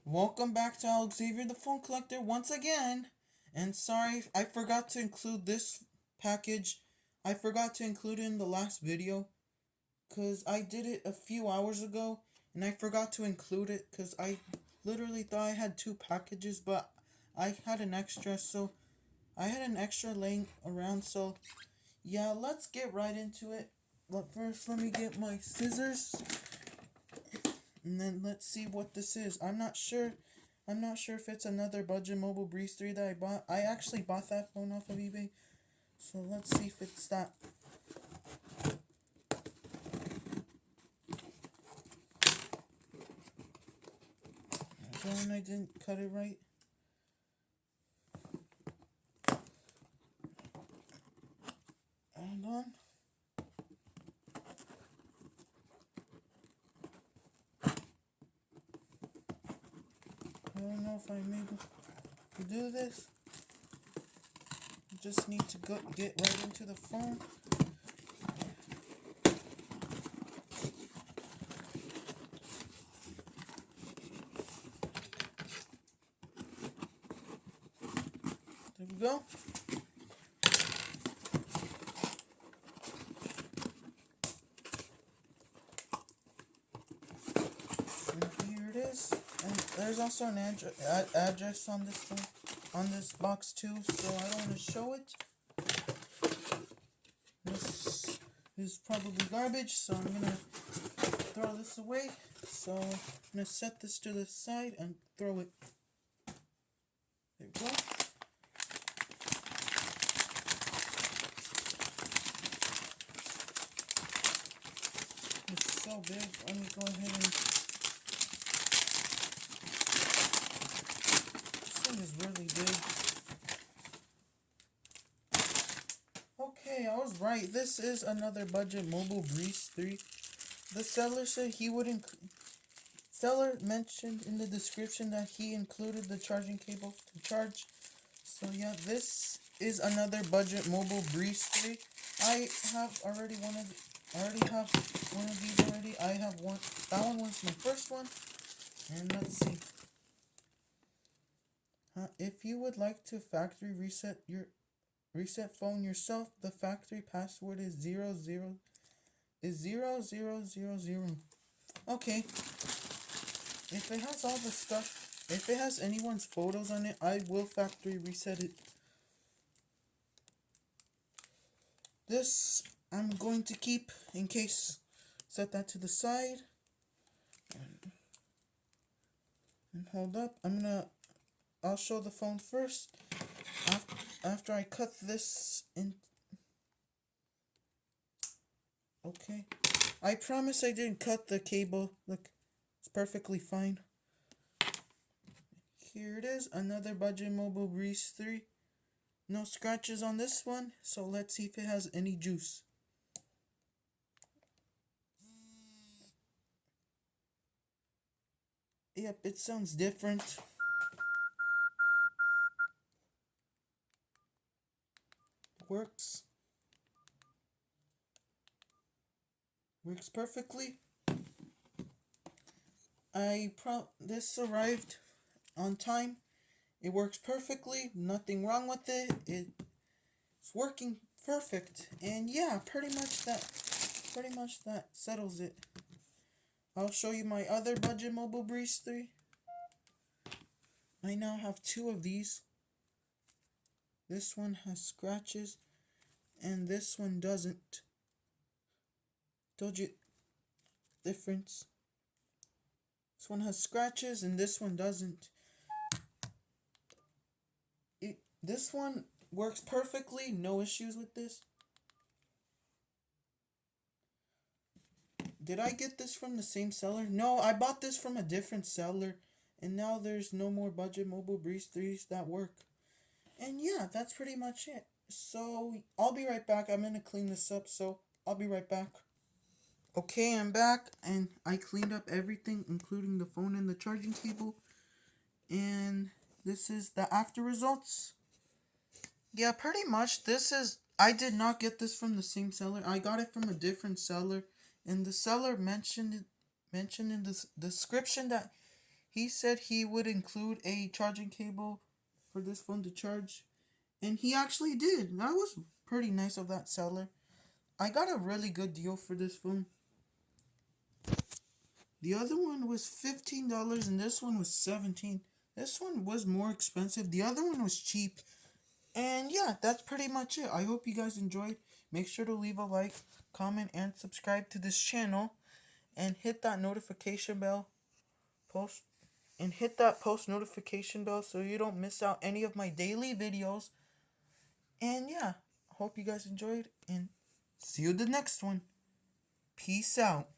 Welcome back to Xavier the Phone Collector once again. And sorry, I forgot to include this package. I forgot to include it in the last video because I did it a few hours ago and I forgot to include it because I literally thought I had two packages, but I had an extra, so I had an extra laying around. So yeah, let's get right into it. But first, let me get my scissors and then let's see what this is. I'm not sure if it's another Budget Mobile Breeze 3 that I bought. I actually bought that phone off of eBay. So let's see if it's that. Again, I didn't cut it right. Hold on. I don't know if I'm able to do this. I just need to get right into the phone. There we go. And here it is. And there's also an address on this thing, on this box too. So I don't want to show it. This is probably garbage, so I'm gonna throw this away. So I'm gonna set this to the side and throw it. There we go. It's so big. Let me go ahead and. This thing is really big. Okay, I was right. This is another Budget Mobile Breeze 3. The seller said he wouldn't. Seller mentioned in the description that he included the charging cable to charge. So yeah, this is another Budget Mobile Breeze 3. I already have one of these already. I have one. That one was my first one. And let's see. If you would like to factory reset phone yourself, the factory password is 00. Okay. If it has all the stuff, if it has anyone's photos on it, I will factory reset it. This I'm going to keep in case. Set that to the side. And hold up. I'll show the phone first. After I cut this in. Okay. I promise I didn't cut the cable. Look, it's perfectly fine. Here it is, another Budget Mobile Breeze 3. No scratches on this one, so let's see if it has any juice. Yep, it sounds different. Works perfectly. This arrived on time. It works perfectly. Nothing wrong with it. It's working perfect. And yeah, pretty much that settles it. I'll show you my other Budget Mobile Breeze 3. I now have two of these. This one has scratches and this one doesn't. Told you difference. This one has scratches and this one doesn't. This one works perfectly, no issues with this. Did I get this from the same seller? No, I bought this from a different seller, and now there's no more Budget Mobile Breeze 3s that work. And yeah, that's pretty much it. So I'll be right back. I'm gonna clean this up, so I'll be right back. Okay, I'm back, and I cleaned up everything, including the phone and the charging cable. And this is the after results. Yeah, pretty much. I did not get this from the same seller. I got it from a different seller, and the seller mentioned in the description that he said he would include a charging cable for this phone to charge. And he actually did. That was pretty nice of that seller. I got a really good deal for this phone. The other one was $15 and this one was $17. This one was more expensive. The other one was cheap. And yeah, that's pretty much it. I hope you guys enjoyed. Make sure to leave a like, comment, and subscribe to this channel. And hit that notification bell. Hit that post notification bell so you don't miss out any of my daily videos. And yeah, hope you guys enjoyed. And see you in the next one. Peace out.